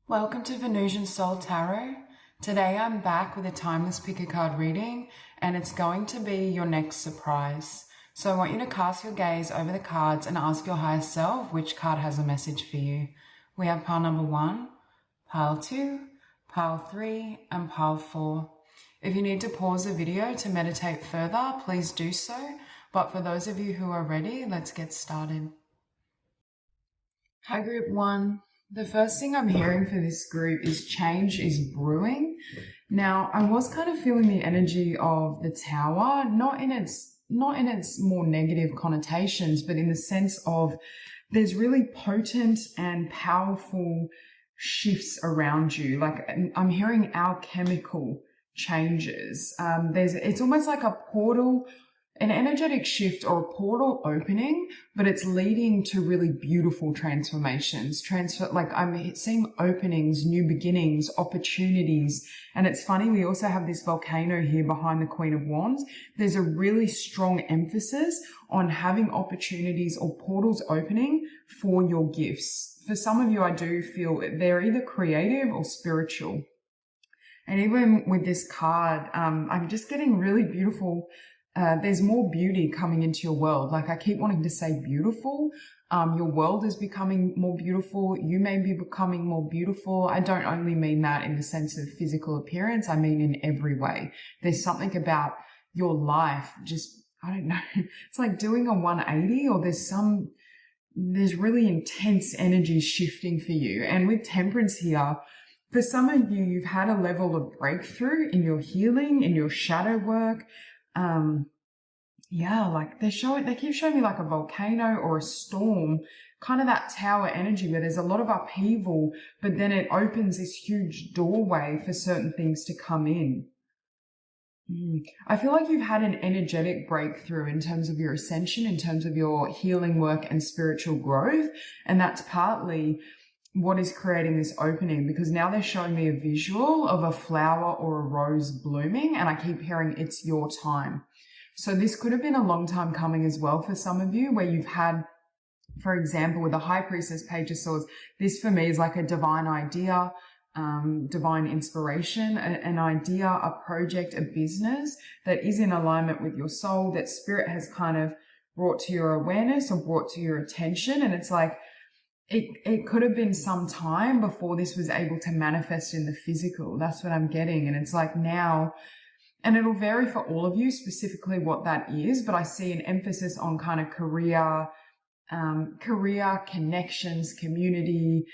Welcome to Venusian Soul Tarot. Today I'm back with a timeless pick a card reading, and it's going to be your next surprise. So I want you to cast your gaze over the cards and ask your higher self which card has a message for you. We have pile number 1, pile 2, pile 3, and pile 4. If you need to pause the video to meditate further, please do so. But for those of you who are ready, let's get started. Hi, Group 1. The first thing I'm hearing for this group is change is brewing. Now, I was kind of feeling the energy of the Tower, not in its more negative connotations, but in the sense of there's really potent and powerful shifts around you. Like I'm hearing alchemical changes. It's almost like a portal, an energetic shift or a portal opening, but it's leading to really beautiful transformations. Like I'm seeing openings, new beginnings, opportunities. And it's funny, we also have this volcano here behind the Queen of Wands. There's a really strong emphasis on having opportunities or portals opening for your gifts. For some of you, I do feel they're either creative or spiritual. And even with this card, I'm just getting really beautiful. There's more beauty coming into your world. Like I keep wanting to say beautiful. Your world is becoming more beautiful. You may be becoming more beautiful. I don't only mean that in the sense of physical appearance. I mean in every way. There's something about your life. I don't know. It's like doing a 180, or there's really intense energy shifting for you. And with Temperance here, for some of you, you've had a level of breakthrough in your healing, in your shadow work. Like they keep showing me like a volcano or a storm, kind of that tower energy where there's a lot of upheaval, but then it opens this huge doorway for certain things to come in. I feel like you've had an energetic breakthrough in terms of your ascension, in terms of your healing work and spiritual growth. And that's partly what is creating this opening, because now they're showing me a visual of a flower or a rose blooming, and I keep hearing it's your time. So this could have been a long time coming as well for some of you, where you've had, for example, with the High Priestess, Page of Swords, this for me is like a divine idea, divine inspiration, an idea, a project, a business that is in alignment with your soul, that spirit has kind of brought to your awareness or brought to your attention. And it's like, it could have been some time before this was able to manifest in the physical. That's what I'm getting. And it's like now, and it'll vary for all of you specifically what that is, but I see an emphasis on kind of career, connections, community,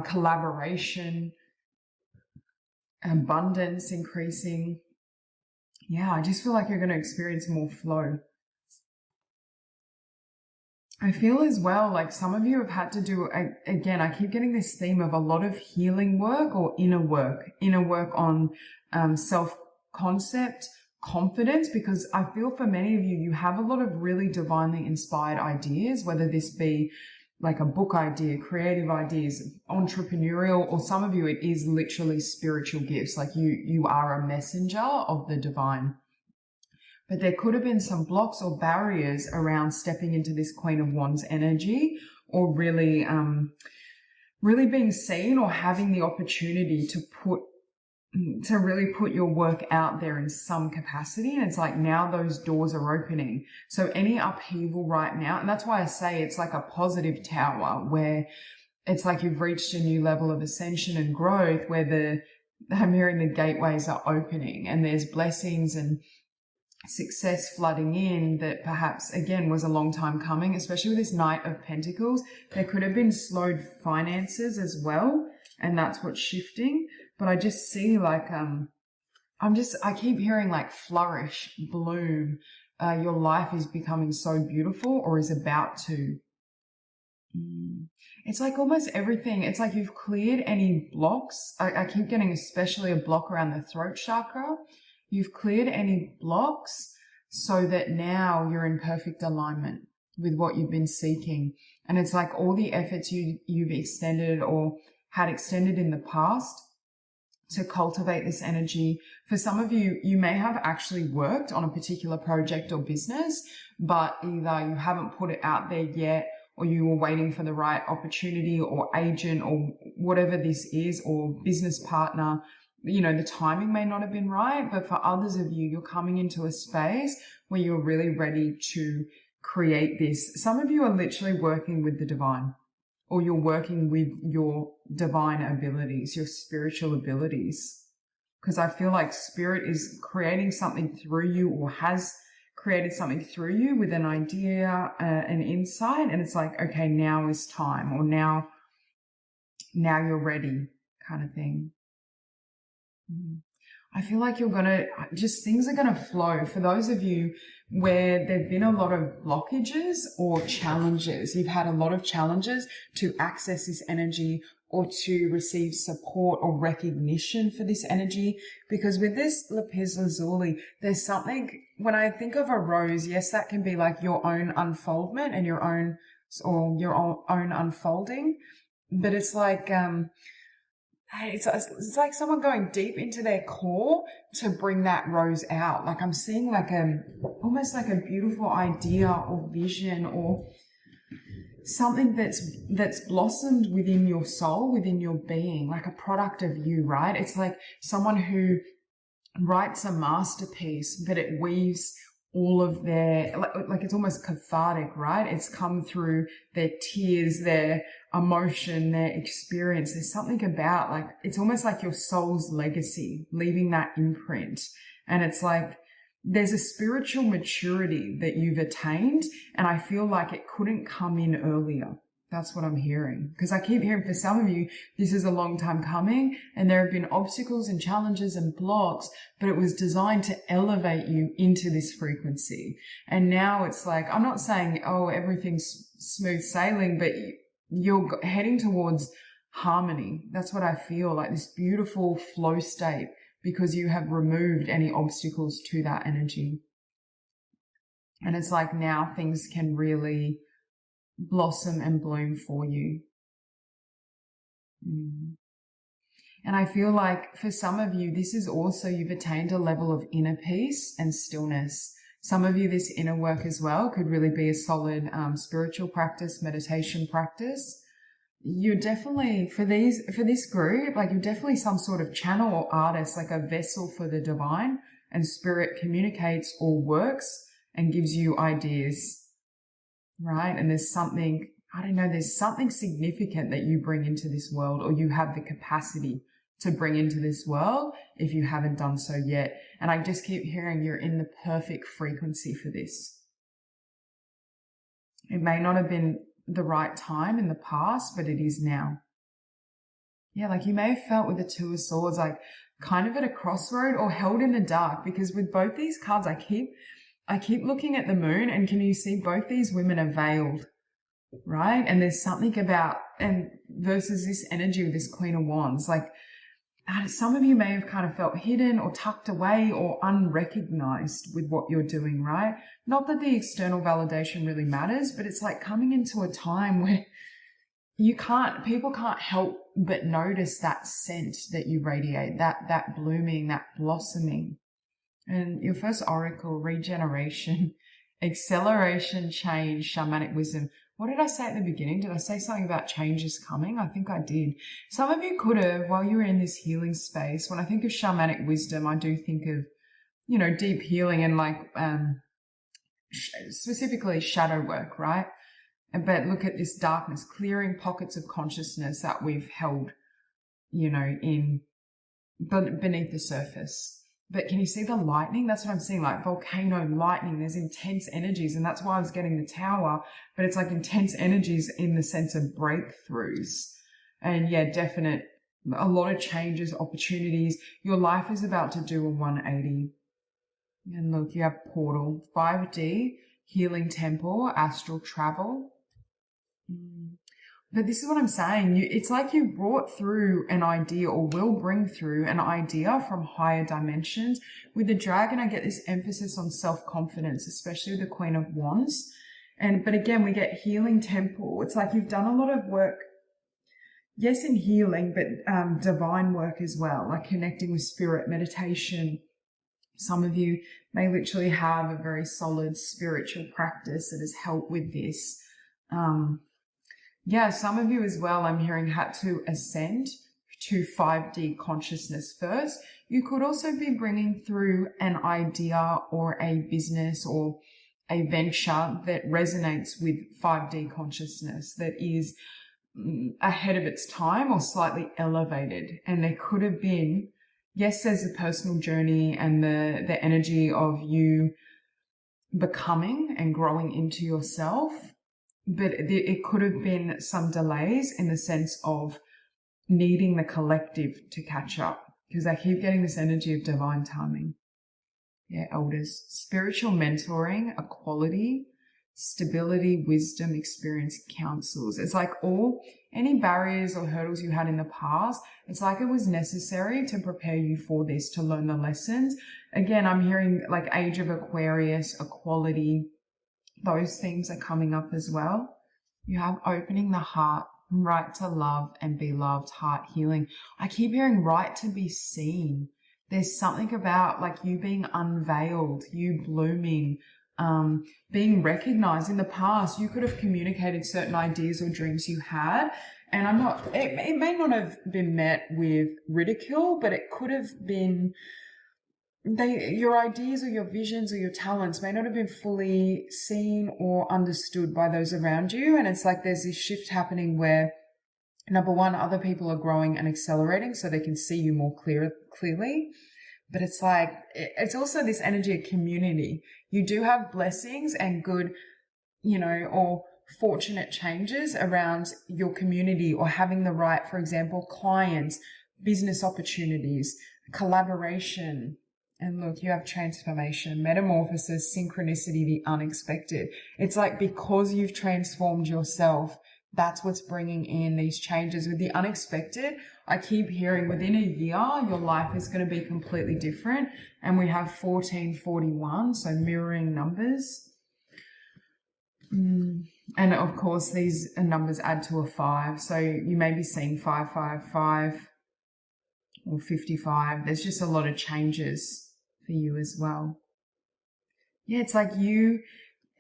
collaboration, abundance increasing. Yeah, I just feel like you're going to experience more flow. I feel as well like some of you have had to do, again, I keep getting this theme of a lot of healing work or inner work on self-concept, confidence, because I feel for many of you, you have a lot of really divinely inspired ideas, whether this be like a book idea, creative ideas, entrepreneurial, or some of you, it is literally spiritual gifts. Like you are a messenger of the divine. But there could have been some blocks or barriers around stepping into this Queen of Wands energy, or really being seen or having the opportunity to really put your work out there in some capacity. And it's like now those doors are opening. So any upheaval right now, and that's why I say it's like a positive tower, where it's like you've reached a new level of ascension and growth, where I'm hearing the gateways are opening and there's blessings and success flooding in that perhaps, again, was a long time coming, especially with this Knight of Pentacles. There could have been slowed finances as well, and that's what's shifting. But I just see like, I keep hearing like flourish, bloom. Your life is becoming so beautiful, or is about to. It's like almost everything. It's like you've cleared any blocks. I keep getting especially a block around the throat chakra. You've cleared any blocks so that now you're in perfect alignment with what you've been seeking. And it's like all the efforts you've extended or had extended in the past to cultivate this energy. For some of you, you may have actually worked on a particular project or business, but either you haven't put it out there yet, or you were waiting for the right opportunity or agent or whatever this is, or business partner. You know, the timing may not have been right, but for others of you, you're coming into a space where you're really ready to create this. Some of you are literally working with the divine, or you're working with your divine abilities, your spiritual abilities. Because I feel like spirit is creating something through you, or has created something through you with an idea, an insight. And it's like, okay, now is time, or now you're ready, kind of thing. I feel like things are going to flow. For those of you where there've been a lot of blockages or challenges, you've had a lot of challenges to access this energy or to receive support or recognition for this energy. Because with this Lapis Lazuli, there's something, when I think of a rose, yes, that can be like your own unfoldment and your own unfolding, but it's like, it's like someone going deep into their core to bring that rose out. Like I'm seeing like almost like a beautiful idea or vision or something that's blossomed within your soul, within your being, like a product of you, right? It's like someone who writes a masterpiece, but it weaves all of their, like it's almost cathartic, right? It's come through their tears, their emotion, their experience. There's something about, like, it's almost like your soul's legacy, leaving that imprint. And it's like, there's a spiritual maturity that you've attained, and I feel like it couldn't come in earlier. That's what I'm hearing. Because I keep hearing for some of you, this is a long time coming, and there have been obstacles and challenges and blocks, but it was designed to elevate you into this frequency. And now it's like, I'm not saying, oh, everything's smooth sailing, but you're heading towards harmony. That's what I feel, like this beautiful flow state, because you have removed any obstacles to that energy. And it's like now things can really blossom and bloom for you. And I feel like for some of you, this is also, you've attained a level of inner peace and stillness. Some of you, this inner work as well could really be a solid spiritual practice, meditation practice. You're definitely, for this group, like you're definitely some sort of channel or artist, like a vessel for the divine, and spirit communicates or works and gives you ideas. Right? And there's something, I don't know, there's something significant that you bring into this world, or you have the capacity to bring into this world if you haven't done so yet. And I just keep hearing you're in the perfect frequency for this. It may not have been the right time in the past, but it is now. Yeah, like you may have felt with the Two of Swords, like kind of at a crossroad or held in the dark, because with both these cards, I keep looking at the moon, and can you see both these women are veiled, right? And there's something about, and versus this energy with this Queen of Wands, like some of you may have kind of felt hidden or tucked away or unrecognized with what you're doing, right? Not that the external validation really matters, but it's like coming into a time where people can't help but notice that scent that you radiate, that blooming, that blossoming. And your first oracle, regeneration, acceleration, change, shamanic wisdom. What did I say at the beginning? Did I say something about change is coming? I think I did. Some of you could have, while you were in this healing space, when I think of shamanic wisdom, I do think of, you know, deep healing and like specifically shadow work, right? But look at this darkness, clearing pockets of consciousness that we've held, you know, beneath the surface. But can you see the lightning? That's what I'm seeing, like volcano lightning. There's intense energies, and that's why I was getting the Tower, but it's like intense energies in the sense of breakthroughs. And yeah, definite, a lot of changes, opportunities. Your life is about to do a 180. And look, you have portal, 5D, healing temple, astral travel. But this is what I'm saying. It's like you brought through an idea, or will bring through an idea from higher dimensions. With the dragon, I get this emphasis on self-confidence, especially with the Queen of Wands. But again, we get healing temple. It's like you've done a lot of work, yes, in healing, but divine work as well, like connecting with spirit, meditation. Some of you may literally have a very solid spiritual practice that has helped with this. Yeah, some of you as well, I'm hearing, had to ascend to 5D consciousness first. You could also be bringing through an idea or a business or a venture that resonates with 5D consciousness, that is ahead of its time or slightly elevated. And there could have been, yes, there's a personal journey and the energy of you becoming and growing into yourself, but it could have been some delays in the sense of needing the collective to catch up, because I keep getting this energy of divine timing. Yeah, elders, spiritual mentoring, equality, stability, wisdom, experience, counsels. It's like any barriers or hurdles you had in the past, it's like it was necessary to prepare you for this, to learn the lessons. Again, I'm hearing like age of Aquarius, equality, those things are coming up as well. You have opening the heart, right to love and be loved, heart healing. I keep hearing right to be seen. There's something about like you being unveiled, you blooming, being recognized. In the past, you could have communicated certain ideas or dreams you had, and it may not have been met with ridicule, but it could have been, your ideas or your visions or your talents may not have been fully seen or understood by those around you. And it's like there's this shift happening where, number one, other people are growing and accelerating so they can see you more clearly. But it's like, it's also this energy of community. You do have blessings and good, or fortunate changes around your community, or having the right, for example, clients, business opportunities, collaboration. And look, you have transformation, metamorphosis, synchronicity, the unexpected. It's like because you've transformed yourself, that's what's bringing in these changes. With the unexpected, I keep hearing within a year, your life is going to be completely different. And we have 1441, so mirroring numbers. And of course, these numbers add to a 5. So you may be seeing 555 or 55. There's just a lot of changes for you as well. Yeah, it's like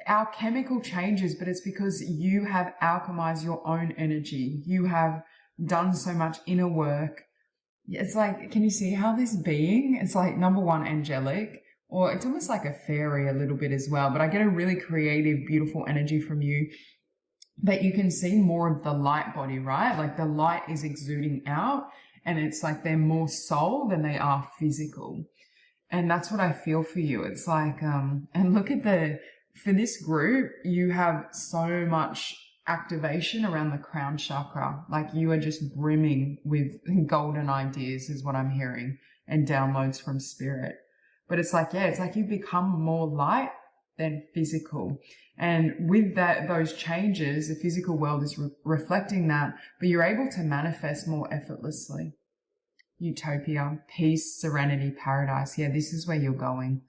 our chemical changes, but it's because you have alchemized your own energy. You have done so much inner work. It's like, can you see how this being, it's like number one, angelic, or it's almost like a fairy a little bit as well, but I get a really creative, beautiful energy from you. But you can see more of the light body, right? Like the light is exuding out, and it's like they're more soul than they are physical. And that's what I feel for you. It's like, and look at for this group, you have so much activation around the crown chakra. Like you are just brimming with golden ideas is what I'm hearing, and downloads from spirit. But it's like, yeah, it's like you become more light than physical. And with those changes, the physical world is reflecting that, but you're able to manifest more effortlessly. Utopia, peace, serenity, paradise. Yeah, this is where you're going.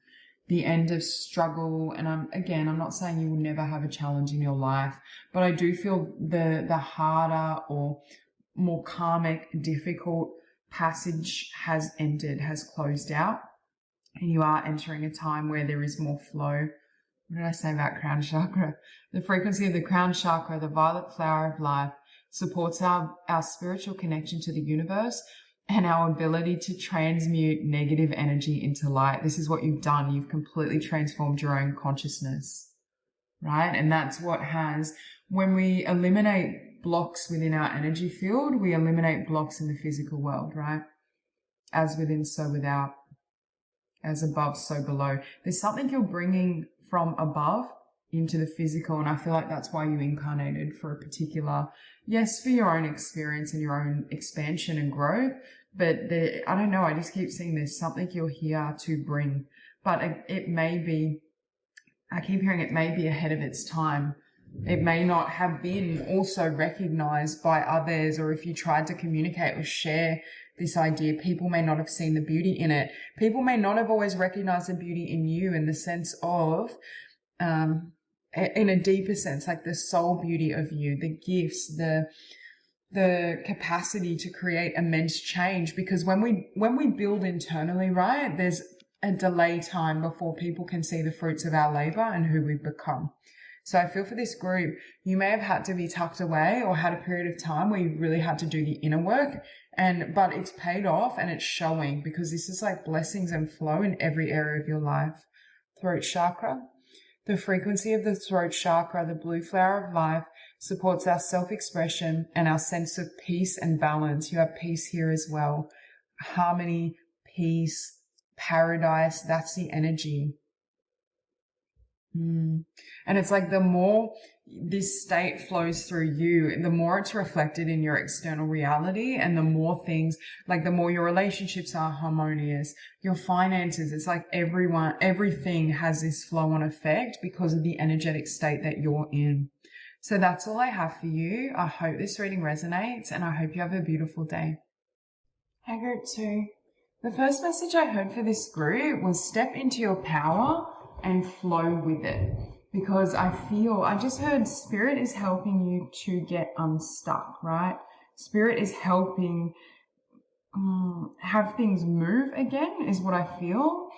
The end of struggle. And I'm not saying you will never have a challenge in your life, but I do feel the harder or more karmic, difficult passage has ended, has closed out. And you are entering a time where there is more flow. What did I say about crown chakra? The frequency of the crown chakra, the violet flower of life, supports our spiritual connection to the universe and our ability to transmute negative energy into light. This is what you've done. You've completely transformed your own consciousness, right? And that's what when we eliminate blocks within our energy field, we eliminate blocks in the physical world, right? As within, so without. As above, so below. There's something you're bringing from above into the physical, and I feel like that's why you incarnated, for a particular, yes, for your own experience and your own expansion and growth, but I don't know, I just keep seeing there's something you're here to bring, but it may be, I keep hearing it may be ahead of its time. It may not have been also recognized by others, or if you tried to communicate or share this idea, people may not have seen the beauty in it. People may not have always recognized the beauty in you, in the sense of, in a deeper sense, like the soul beauty of you, the gifts, the capacity to create immense change. Because when we build internally, right, there's a delay time before people can see the fruits of our labor and who we've become. So I feel for this group, you may have had to be tucked away or had a period of time where you really had to do the inner work, but it's paid off and it's showing, because this is like blessings and flow in every area of your life. Throat chakra. The frequency of the throat chakra, the blue flower of life, supports our self-expression and our sense of peace and balance. You have peace here as well. Harmony, peace, paradise, that's the energy. And it's like the more this state flows through you, the more it's reflected in your external reality, and the more things, like the more your relationships are harmonious, your finances, it's like everything has this flow on effect because of the energetic state that you're in. So that's all I have for you. I hope this reading resonates, and I hope you have a beautiful day. Hey group 2. The first message I heard for this group was step into your power and flow with it, because I just heard spirit is helping you to get unstuck, right? Spirit is helping have things move again, is what I feel.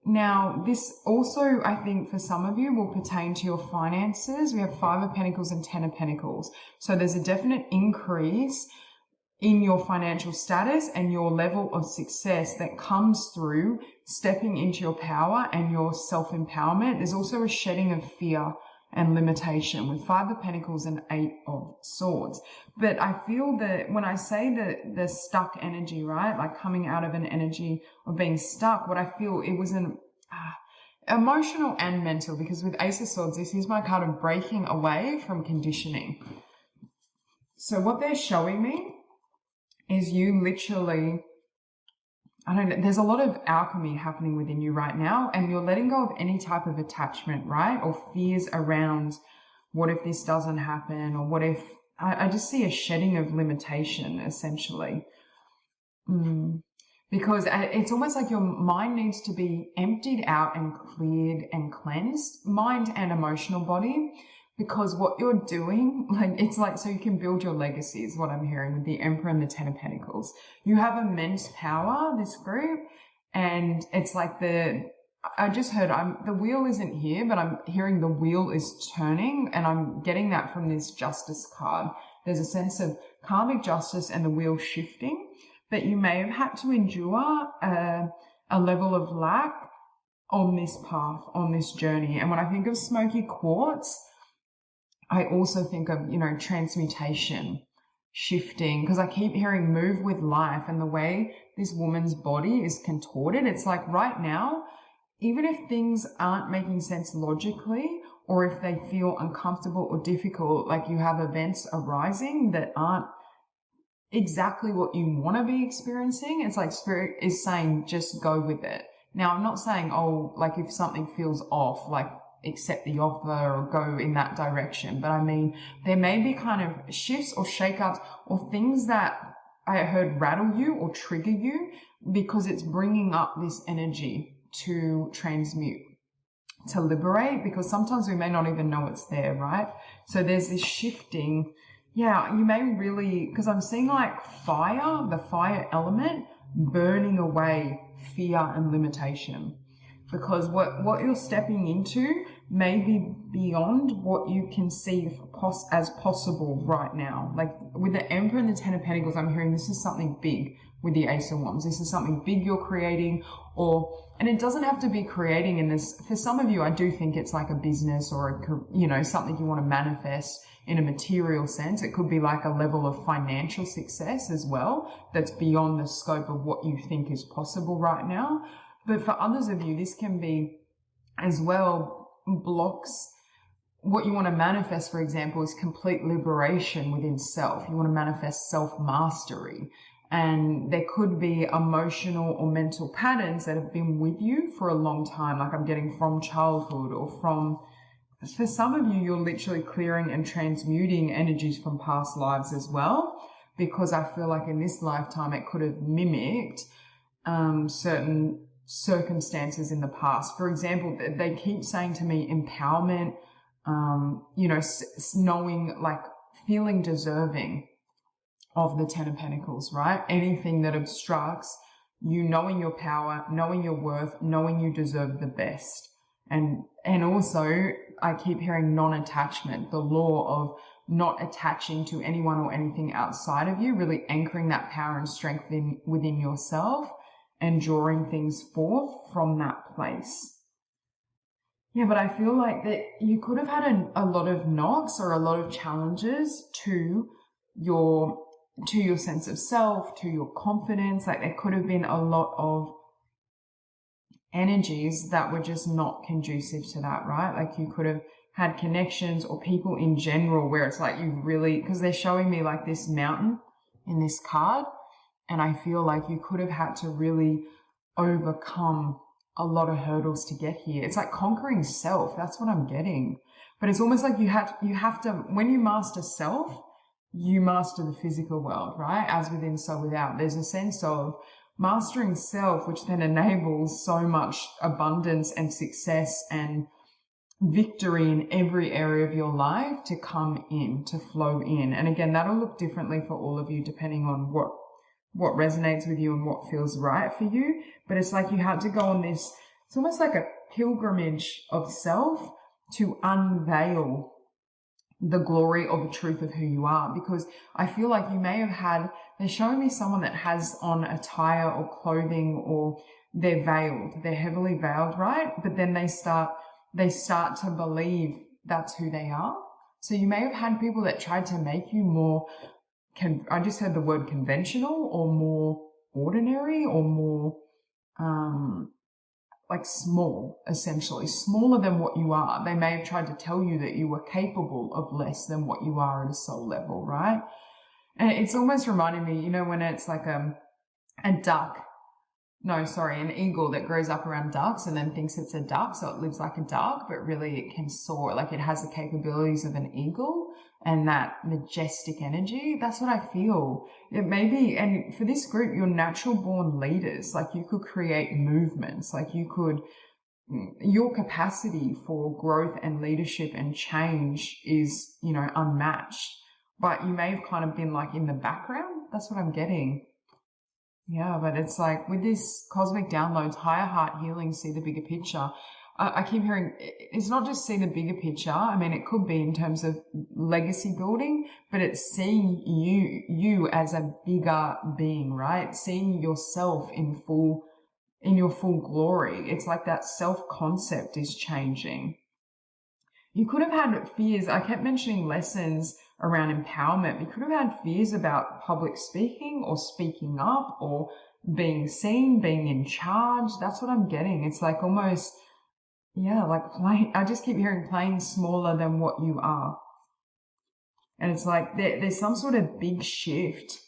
Now, this also, I think for some of you, will pertain to your finances. We have 5 of Pentacles and 10 of Pentacles. So there's a definite increase in your financial status and your level of success that comes through stepping into your power and your self-empowerment. There's also a shedding of fear and limitation with 5 of Pentacles and 8 of Swords. But I feel that when I say the stuck energy, right, like coming out of an energy of being stuck, what I feel, it was an emotional and mental, because with Ace of Swords, this is my card of breaking away from conditioning. So what they're showing me is you literally, there's a lot of alchemy happening within you right now, and you're letting go of any type of attachment, right? Or fears around what if this doesn't happen, or what if, I just see a shedding of limitation, essentially. Because it's almost like your mind needs to be emptied out and cleared and cleansed, mind and emotional body. Because what you're doing, like, it's like, so you can build your legacy is what I'm hearing with the Emperor and the 10 of Pentacles. You have immense power, this group, and it's like I just heard, the wheel isn't here, but I'm hearing the wheel is turning, and I'm getting that from this Justice card. There's a sense of karmic justice and the wheel shifting, but you may have had to endure a level of lack on this path, on this journey. And when I think of Smokey Quartz, I also think of, transmutation, shifting, because I keep hearing move with life, and the way this woman's body is contorted. It's like right now, even if things aren't making sense logically, or if they feel uncomfortable or difficult, like you have events arising that aren't exactly what you want to be experiencing, it's like spirit is saying, just go with it. Now, I'm not saying, like if something feels off, like accept the offer or go in that direction. But I mean, there may be kind of shifts or shakeups or things that I heard rattle you or trigger you, because it's bringing up this energy to transmute, to liberate, because sometimes we may not even know it's there, right? So there's this shifting. Yeah, you may really, because I'm seeing like fire, the fire element burning away fear and limitation. Because what you're stepping into may be beyond what you can see as possible right now. Like with the Emperor and the 10 of Pentacles, I'm hearing this is something big with the Ace of Wands. This is something big you're creating, and it doesn't have to be creating in this. For some of you, I do think it's like a business or something you want to manifest in a material sense. It could be like a level of financial success as well that's beyond the scope of what you think is possible right now. But for others of you, this can be as well blocks. What you want to manifest, for example, is complete liberation within self. You want to manifest self-mastery. And there could be emotional or mental patterns that have been with you for a long time, like I'm getting from childhood or for some of you, you're literally clearing and transmuting energies from past lives as well, because I feel like in this lifetime, it could have mimicked certain circumstances in the past. For example, they keep saying to me empowerment, knowing, like feeling deserving of the 10 of Pentacles, right? Anything that obstructs you knowing your power, knowing your worth, knowing you deserve the best. And also I keep hearing non-attachment, the law of not attaching to anyone or anything outside of you, really anchoring that power and strength within yourself and drawing things forth from that place. Yeah, but I feel like that you could have had a lot of knocks or a lot of challenges to your sense of self, to your confidence. Like there could have been a lot of energies that were just not conducive to that, right? Like you could have had connections or people in general where it's like you really, because they're showing me like this mountain in this card, and I feel like you could have had to really overcome a lot of hurdles to get here. It's like conquering self. That's what I'm getting. But it's almost like you have to, when you master self, you master the physical world, right? As within, so without. There's a sense of mastering self, which then enables so much abundance and success and victory in every area of your life to come in, to flow in. And again, that'll look differently for all of you depending on what resonates with you and what feels right for you. But it's like you had to go on this, it's almost like a pilgrimage of self to unveil the glory or the truth of who you are. Because I feel like you may have had, they're showing me someone that has on attire or clothing, or they're veiled, they're heavily veiled, right? But then they start to believe that's who they are. So you may have had people that tried to make you more, I just heard the word conventional, or more ordinary, or more like small, essentially smaller than what you are. They may have tried to tell you that you were capable of less than what you are at a soul level, right? And it's almost reminding me, you know, when it's like an eagle that grows up around ducks and then thinks it's a duck, so it lives like a duck, but really it can soar. Like it has the capabilities of an eagle and that majestic energy. That's what I feel. It may be, and for this group, you're natural born leaders. Like you could create movements, like your capacity for growth and leadership and change is, you know, unmatched. But you may have kind of been like in the background. That's what I'm getting. Yeah, but it's like with this cosmic downloads, higher heart healing, see the bigger picture. I keep hearing it's not just see the bigger picture. I mean, it could be in terms of legacy building, but it's seeing you as a bigger being, right? Seeing yourself in your full glory. It's like that self-concept is changing. You could have had fears. I kept mentioning lessons around empowerment. You could have had fears about public speaking or speaking up or being seen, being in charge. That's what I'm getting. It's like almost, yeah, like playing, I just keep hearing playing smaller than what you are. And it's like there's some sort of big shift,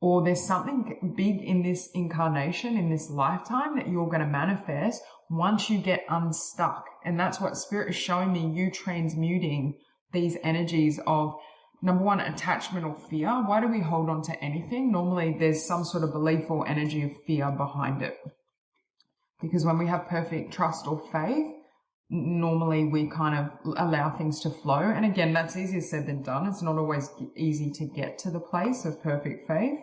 or there's something big in this incarnation, in this lifetime, that you're going to manifest once you get unstuck. And that's what Spirit is showing me, you transmuting these energies of, number one, attachment or fear. Why do we hold on to anything? Normally there's some sort of belief or energy of fear behind it. Because when we have perfect trust or faith, normally we kind of allow things to flow. And again, that's easier said than done. It's not always easy to get to the place of perfect faith.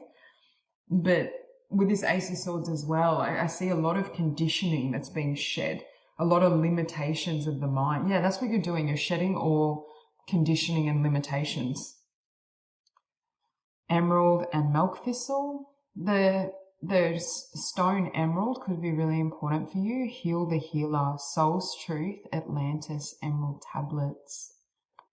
But with this Ace of Swords as well, I see a lot of conditioning that's being shed, a lot of limitations of the mind. Yeah, that's what you're doing. You're shedding all conditioning and limitations. Emerald and milk thistle. The stone emerald could be really important for you. Heal the healer, soul's truth, Atlantis, emerald tablets.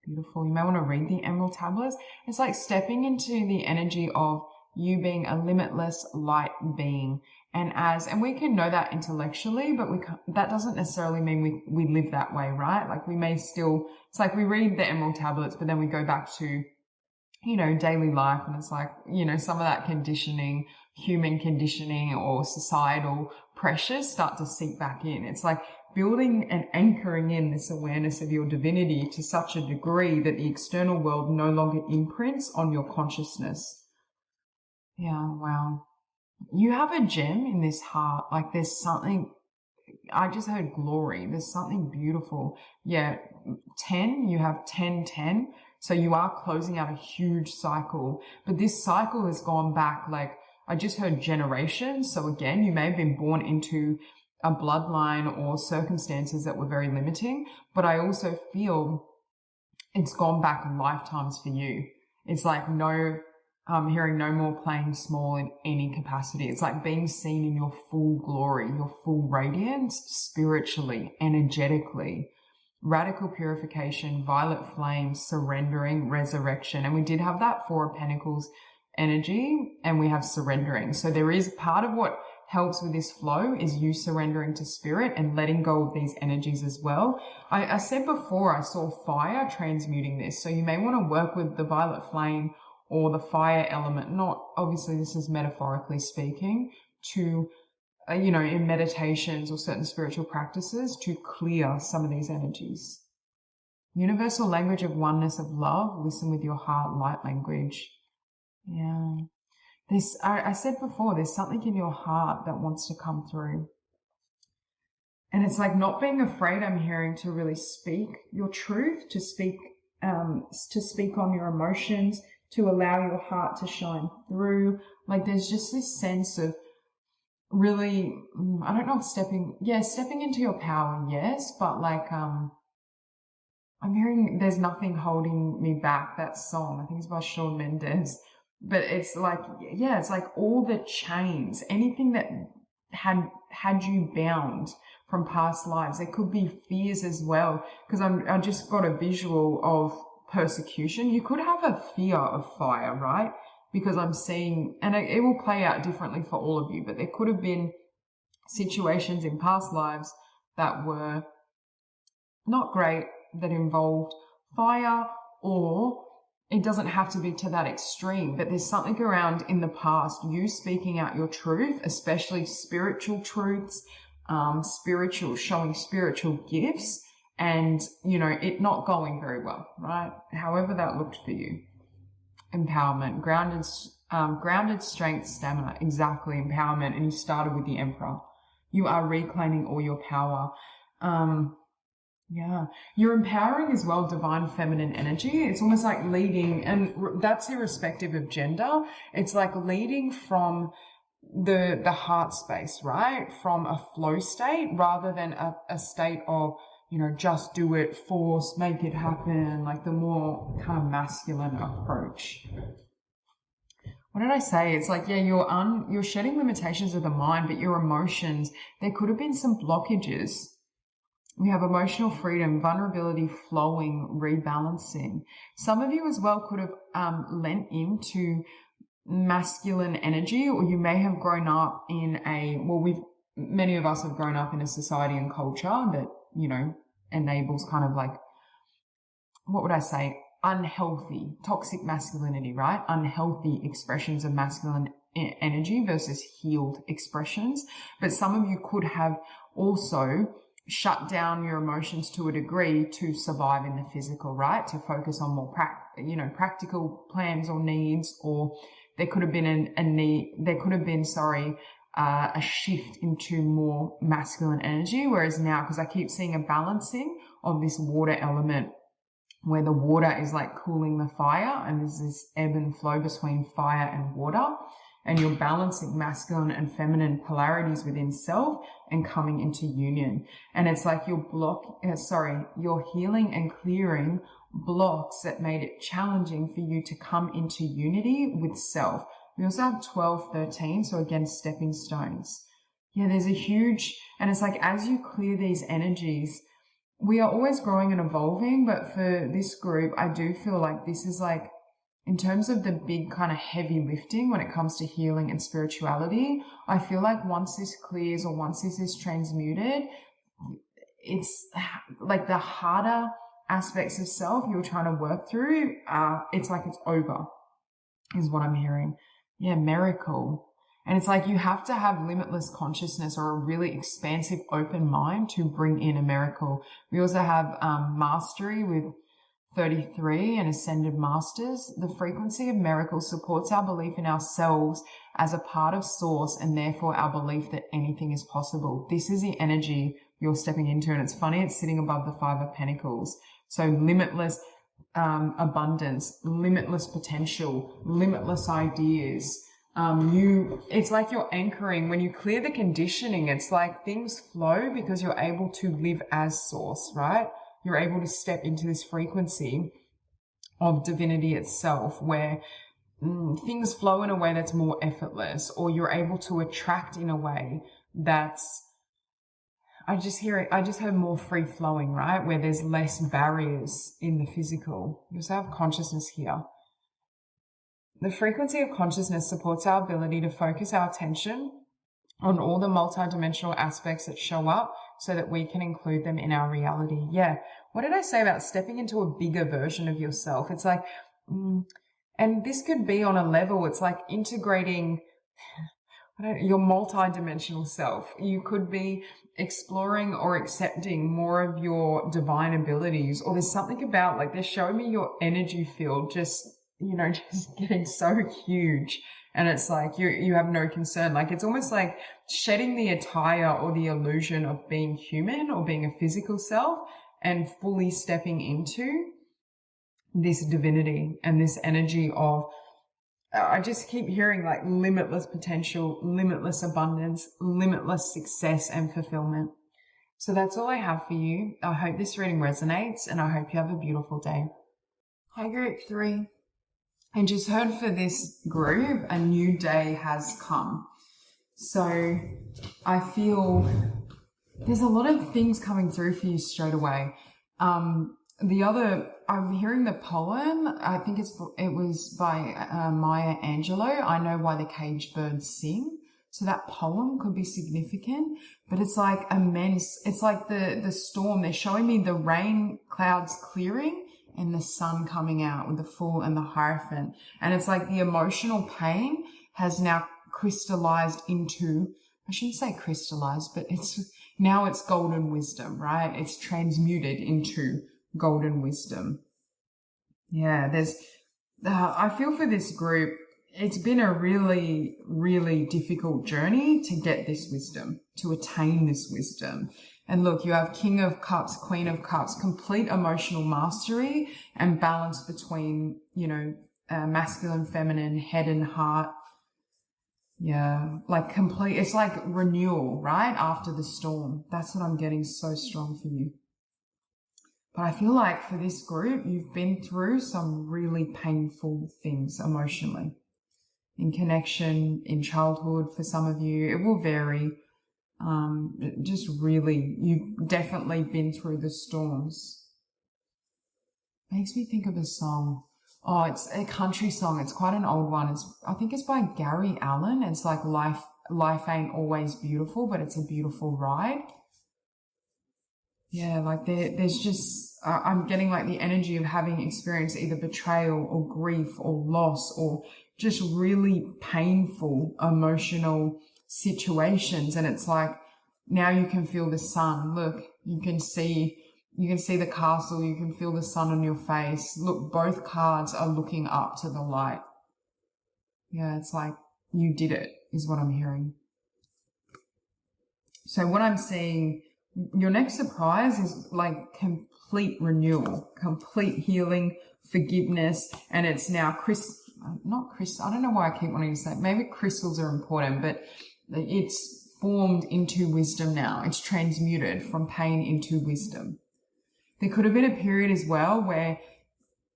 Beautiful. You may want to read the emerald tablets. It's like stepping into the energy of you being a limitless light being. And we can know that intellectually, but that doesn't necessarily mean we live that way, right? Like we may still, it's like we read the emerald tablets, but then we go back to, you know, daily life, and it's like, you know, some of that conditioning, human conditioning or societal pressures start to seep back in. It's like building and anchoring in this awareness of your divinity to such a degree that the external world no longer imprints on your consciousness. Yeah, wow. You have a gem in this heart. Like there's something, I just heard glory. There's something beautiful. Yeah, 10, you have 10-10. So you are closing out a huge cycle. But this cycle has gone back, like I just heard generations. So again, you may have been born into a bloodline or circumstances that were very limiting, but I also feel it's gone back lifetimes for you. It's like I'm hearing no more playing small in any capacity. It's like being seen in your full glory, your full radiance, spiritually, energetically. Radical purification, violet flame, surrendering, resurrection. And we did have that Four of Pentacles energy, and we have surrendering. So there is part of what helps with this flow is you surrendering to spirit and letting go of these energies as well. I said before I saw fire transmuting this. So you may want to work with the violet flame or the fire element. Not obviously, this is metaphorically speaking, to in meditations or certain spiritual practices to clear some of these energies. Universal language of oneness of love. Listen with your heart, light language. Yeah. I said before, there's something in your heart that wants to come through. And it's like not being afraid, I'm hearing, to really speak your truth, to speak on your emotions, to allow your heart to shine through. Like there's just this sense of really, I don't know if stepping into your power, yes, but like, I'm hearing There's Nothing Holding Me Back, that song. I think it's by Shawn Mendes. But it's like, yeah, it's like all the chains, anything that had you bound from past lives. There could be fears as well, because I just got a visual of persecution. You could have a fear of fire, right? Because I'm seeing, and it will play out differently for all of you, but there could have been situations in past lives that were not great, that involved fire, or it doesn't have to be to that extreme, but there's something around in the past, you speaking out your truth, especially spiritual truths, showing spiritual gifts, and, it not going very well, right? However that looked for you. Empowerment, grounded strength, stamina, exactly, empowerment, and you started with the Emperor. You are reclaiming all your power. Yeah, you're empowering as well divine feminine energy. It's almost like leading, and that's irrespective of gender. It's like leading from the heart space, right? From a flow state rather than a state of, just do it, force, make it happen, like the more kind of masculine approach. What did I say? It's like, yeah, you're shedding limitations of the mind, but your emotions, there could have been some blockages. We have emotional freedom, vulnerability, flowing, rebalancing. Some of you as well could have lent into masculine energy, or you may have grown up in many of us have grown up in a society and culture that, enables kind of like, what would I say? Unhealthy, toxic masculinity, right? Unhealthy expressions of masculine energy versus healed expressions. But some of you could have also shut down your emotions to a degree to survive in the physical, right? To focus on more practical plans or needs, or there could have been a shift into more masculine energy. Whereas now, because I keep seeing a balancing of this water element, where the water is like cooling the fire, and there's this ebb and flow between fire and water, and you're balancing masculine and feminine polarities within self and coming into union. And it's like you're healing and clearing blocks that made it challenging for you to come into unity with self. We also have 12, 13, so again, stepping stones. Yeah, there's and it's like as you clear these energies, we are always growing and evolving, but for this group, I do feel like this is like, in terms of the big kind of heavy lifting when it comes to healing and spirituality, I feel like once this clears or once this is transmuted, it's like the harder aspects of self you're trying to work through, it's like it's over, is what I'm hearing. Yeah, miracle. And it's like you have to have limitless consciousness or a really expansive open mind to bring in a miracle. We also have mastery with 33 and ascended masters. The frequency of miracles supports our belief in ourselves as a part of source, and therefore our belief that anything is possible. This is the energy you're stepping into, and it's funny, it's sitting above the Five of Pentacles. So limitless abundance, limitless potential, limitless ideas, It's like you're anchoring. When you clear the conditioning, it's like things flow because you're able to live as source, right? You're able to step into this frequency of divinity itself, where things flow in a way that's more effortless, or you're able to attract in a way that's, I just have more free flowing, right? Where there's less barriers in the physical. You also have consciousness here. The frequency of consciousness supports our ability to focus our attention on all the multidimensional aspects that show up so that we can include them in our reality. Yeah. What did I say about stepping into a bigger version of yourself? It's like, and this could be on a level, it's like integrating your multidimensional self. You could be exploring or accepting more of your divine abilities, or there's something about, like, they're showing me your energy field just, just getting so huge. And it's like you have no concern. Like, it's almost like shedding the attire or the illusion of being human or being a physical self and fully stepping into this divinity and this energy of, I just keep hearing like limitless potential, limitless abundance, limitless success and fulfillment. So that's all I have for you. I hope this reading resonates, and I hope you have a beautiful day. Hi, group 3. I just heard for this group, a new day has come. So I feel there's a lot of things coming through for you straight away. I'm hearing the poem. I think it was by Maya Angelou. I Know Why the Caged Birds Sing. So that poem could be significant, but it's like immense. It's like the storm. They're showing me the rain clouds clearing and the sun coming out with the Fool and the Hierophant. And it's like the emotional pain has now crystallized into, I shouldn't say crystallized, but now it's golden wisdom, right? It's transmuted into golden wisdom. Yeah, I feel for this group, it's been a really, really difficult journey to get this wisdom, to attain this wisdom. And look, you have King of Cups, Queen of Cups, complete emotional mastery and balance between, masculine, feminine, head and heart. Yeah, like it's like renewal, right? After the storm. That's what I'm getting so strong for you. But I feel like for this group, you've been through some really painful things emotionally. In connection, in childhood, for some of you, it will vary. Just really, you've definitely been through the storms. Makes me think of a song. Oh, it's a country song. It's quite an old one. I think it's by Gary Allan. It's like life ain't always beautiful, but it's a beautiful ride. Yeah, like there's just, I'm getting like the energy of having experienced either betrayal or grief or loss or just really painful emotional situations. And it's like, now you can feel the sun. Look, you can see the castle. You can feel the sun on your face. Look, both cards are looking up to the light. Yeah, it's like you did it is what I'm hearing. So what I'm seeing, your next surprise is like complete renewal, complete healing, forgiveness, and it's now I don't know why I keep wanting to say, maybe crystals are important, but it's formed into wisdom now. It's transmuted from pain into wisdom. There could have been a period as well where,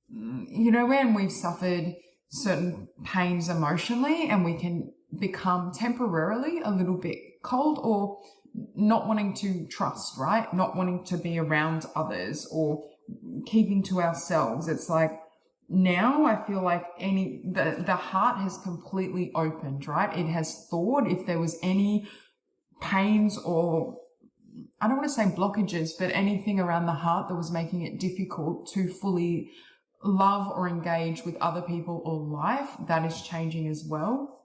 when we've suffered certain pains emotionally and we can become temporarily a little bit cold or not wanting to trust, right? Not wanting to be around others or keeping to ourselves. It's like now I feel like the heart has completely opened, right? It has thawed. If there was any pains or I don't want to say blockages, but anything around the heart that was making it difficult to fully love or engage with other people or life, that is changing as well.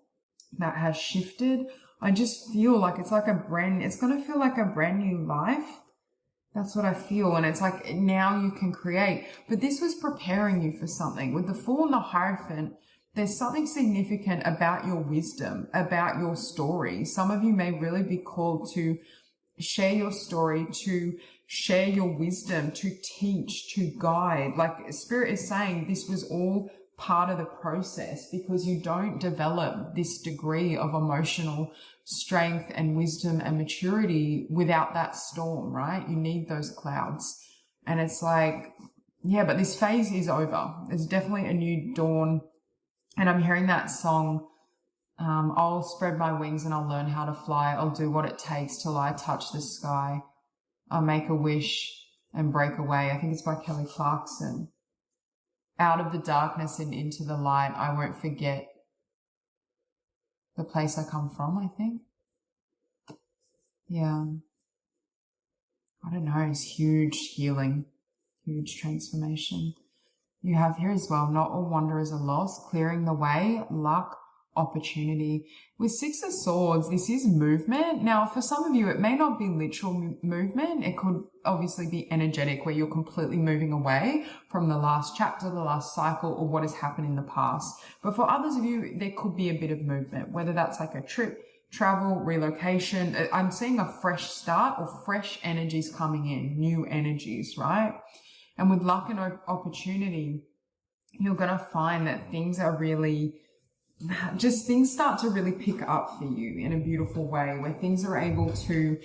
That has shifted. I just feel like it's going to feel like a brand new life. That's what I feel. And it's like now you can create. But this was preparing you for something. With the Fool and the Hierophant, there's something significant about your wisdom, about your story. Some of you may really be called to share your story, to share your wisdom, to teach, to guide. Like Spirit is saying, this was all part of the process, because you don't develop this degree of emotional strength and wisdom and maturity without that storm, right? You need those clouds. And it's like, yeah, but this phase is over. There's definitely a new dawn. And I'm hearing that song, I'll spread my wings and I'll learn how to fly. I'll do what it takes till I touch the sky. I'll make a wish and break away. I think it's by Kelly Clarkson. Out of the darkness and into the light, I won't forget the place I come from, I think. Yeah. I don't know, it's huge healing, huge transformation. You have here as well, not all wonder is a loss, clearing the way, luck, opportunity. With Six of Swords, this is movement. Now, for some of you, it may not be literal movement. It could obviously be energetic, where you're completely moving away from the last chapter, the last cycle, or what has happened in the past. But for others of you, there could be a bit of movement, whether that's like a trip, travel, relocation. I'm seeing a fresh start or fresh energies coming in, new energies, right? And with luck and opportunity, you're going to find that things are really, just things start to really pick up for you in a beautiful way, where things are able to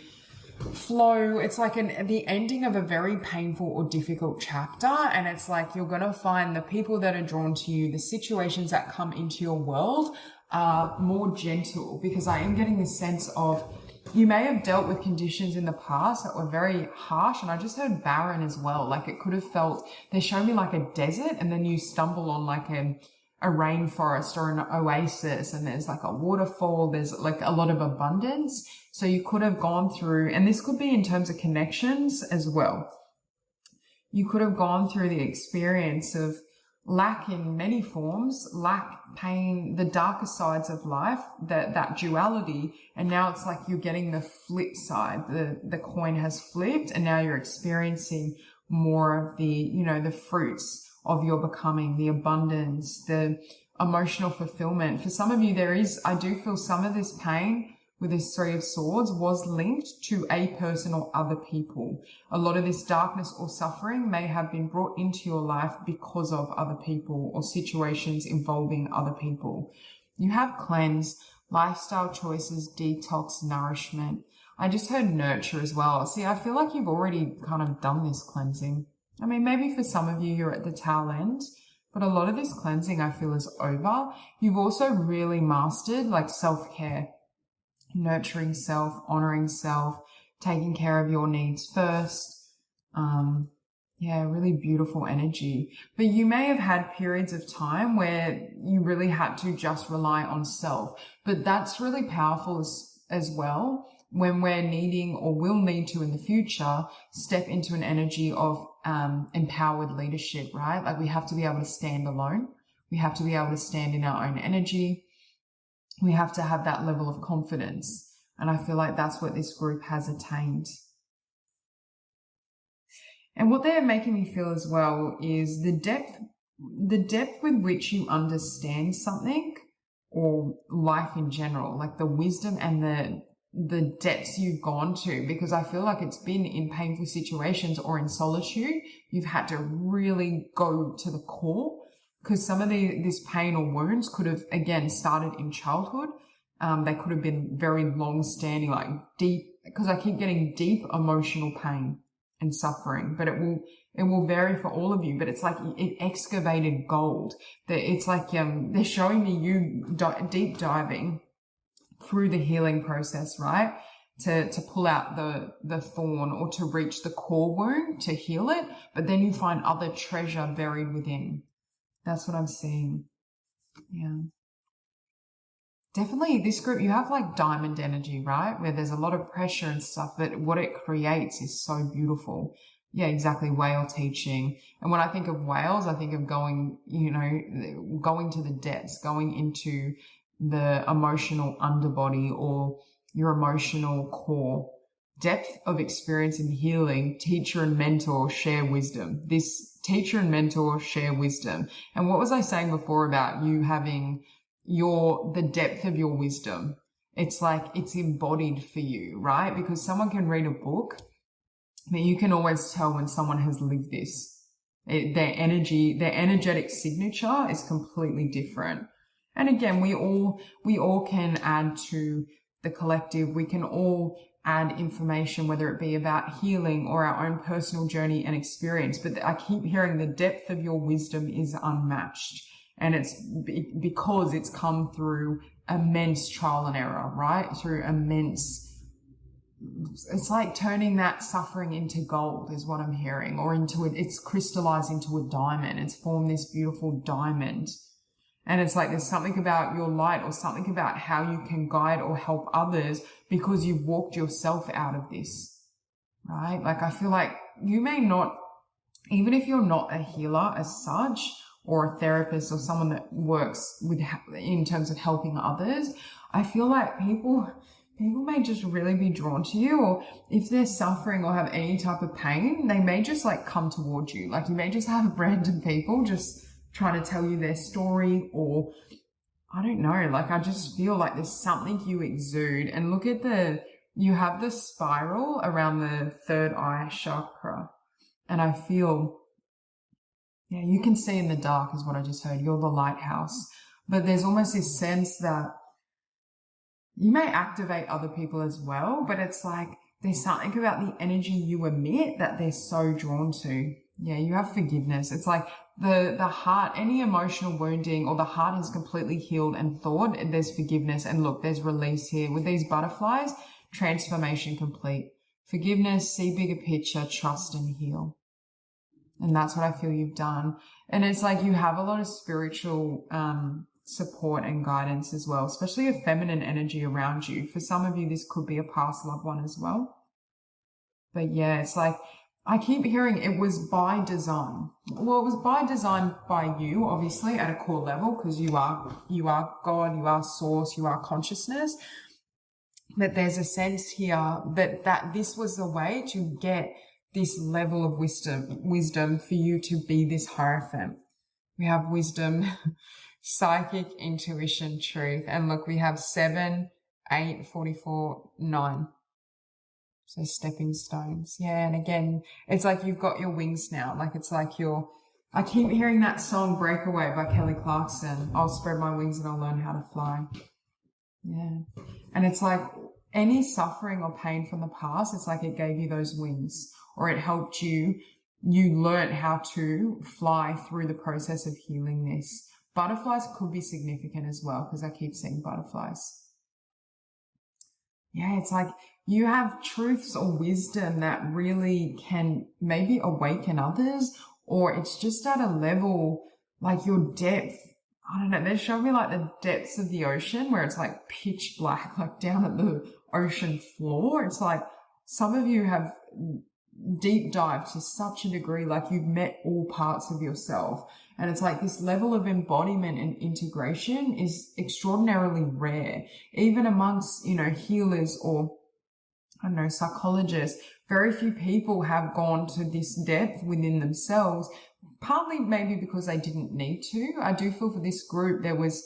flow. It's like the ending of a very painful or difficult chapter. And it's like, you're going to find the people that are drawn to you, the situations that come into your world are more gentle, because I am getting this sense of, you may have dealt with conditions in the past that were very harsh. And I just heard barren as well. Like it could have felt, they show me like a desert, and then you stumble on like a rainforest or an oasis, and there's like a waterfall. There's like a lot of abundance. So you could have gone through, and this could be in terms of connections as well. You could have gone through the experience of lack in many forms, lack, pain, the darker sides of life, that duality. And now it's like you're getting the flip side. The coin has flipped, and now you're experiencing more of the, you know, the fruits of your becoming, the abundance, the emotional fulfillment. For some of you, I do feel some of this pain with this Three of Swords was linked to a person or other people. A lot of this darkness or suffering may have been brought into your life because of other people or situations involving other people. You have cleanse, lifestyle choices, detox, nourishment. I just heard nurture as well. See, I feel like you've already kind of done this cleansing. I mean, maybe for some of you, you're at the tail end, but a lot of this cleansing I feel is over. You've also really mastered like self-care, nurturing self, honoring self, taking care of your needs first. Yeah, really beautiful energy. But you may have had periods of time where you really had to just rely on self, but that's really powerful as well, when we're needing or will need to in the future step into an energy of empowered leadership, right? Like we have to be able to stand alone. We have to be able to stand in our own energy. We have to have that level of confidence. And I feel like that's what this group has attained. And what they're making me feel as well is the depth with which you understand something, or life in general, like the wisdom and the depths you've gone to, because I feel like it's been in painful situations or in solitude, you've had to really go to the core, because some of this pain or wounds could have, again, started in childhood. They could have been very long-standing, like deep, because I keep getting deep emotional pain and suffering, but it will vary for all of you. But it's like it excavated gold. It's like they're showing me you deep diving through the healing process, right? To pull out the thorn, or to reach the core wound to heal it, but then you find other treasure buried within. That's what I'm seeing. Yeah. Definitely this group, you have like diamond energy, right? Where there's a lot of pressure and stuff, but what it creates is so beautiful. Yeah, exactly. Whale teaching. And when I think of whales, I think of going to the depths, going into the emotional underbody or your emotional core. Depth of experience and healing, teacher and mentor share wisdom. This teacher and mentor share wisdom. And what was I saying before about you having the depth of your wisdom? It's like it's embodied for you, right? Because someone can read a book, but you can always tell when someone has lived this. Their energy, their energetic signature is completely different. And again, we all can add to the collective. We can all add information, whether it be about healing or our own personal journey and experience. But I keep hearing the depth of your wisdom is unmatched. And it's because it's come through immense trial and error, right? Through immense, it's like turning that suffering into gold is what I'm hearing, or into it. It's crystallized into a diamond. It's formed this beautiful diamond. And it's like there's something about your light or something about how you can guide or help others because you've walked yourself out of this, right? Like I feel like you may not, even if you're not a healer as such, or a therapist or someone that works with in terms of helping others, I feel like people may just really be drawn to you, or if they're suffering or have any type of pain, they may just like come towards you. Like you may just have random people just trying to tell you their story, or I don't know, like I just feel like there's something you exude. And look at you have the spiral around the third eye chakra, and I feel, yeah, you can see in the dark is what I just heard. You're the lighthouse. But there's almost this sense that you may activate other people as well, but it's like there's something about the energy you emit that they're so drawn to. Yeah, you have forgiveness. It's like the heart, any emotional wounding, or the heart is completely healed and thawed, there's forgiveness. And look, there's release here. With these butterflies, transformation complete. Forgiveness, see bigger picture, trust and heal. And that's what I feel you've done. And it's like you have a lot of spiritual support and guidance as well, especially a feminine energy around you. For some of you, this could be a past loved one as well. But yeah, it's like I keep hearing it was by design. Well, it was by design by you, obviously, at a core level, because you are God, you are source, you are consciousness. But there's a sense here that this was the way to get this level of wisdom for you to be this Hierophant. We have wisdom, psychic, intuition, truth. And look, we have 7, 8, 44, 9. So stepping stones. Yeah. And again, it's like you've got your wings now. Like it's like I keep hearing that song Breakaway by Kelly Clarkson. I'll spread my wings and I'll learn how to fly. Yeah. And it's like any suffering or pain from the past, it's like it gave you those wings, or it helped you learned how to fly through the process of healing this. Butterflies could be significant as well, because I keep seeing butterflies. Yeah, it's like you have truths or wisdom that really can maybe awaken others, or it's just at a level like your depth. I don't know, they show me like the depths of the ocean where it's like pitch black, like down at the ocean floor. It's like some of you have deep dived to such a degree, like you've met all parts of yourself. And it's like this level of embodiment and integration is extraordinarily rare, even amongst, healers or, I don't know, psychologists. Very few people have gone to this depth within themselves, partly maybe because they didn't need to. I do feel for this group, there was,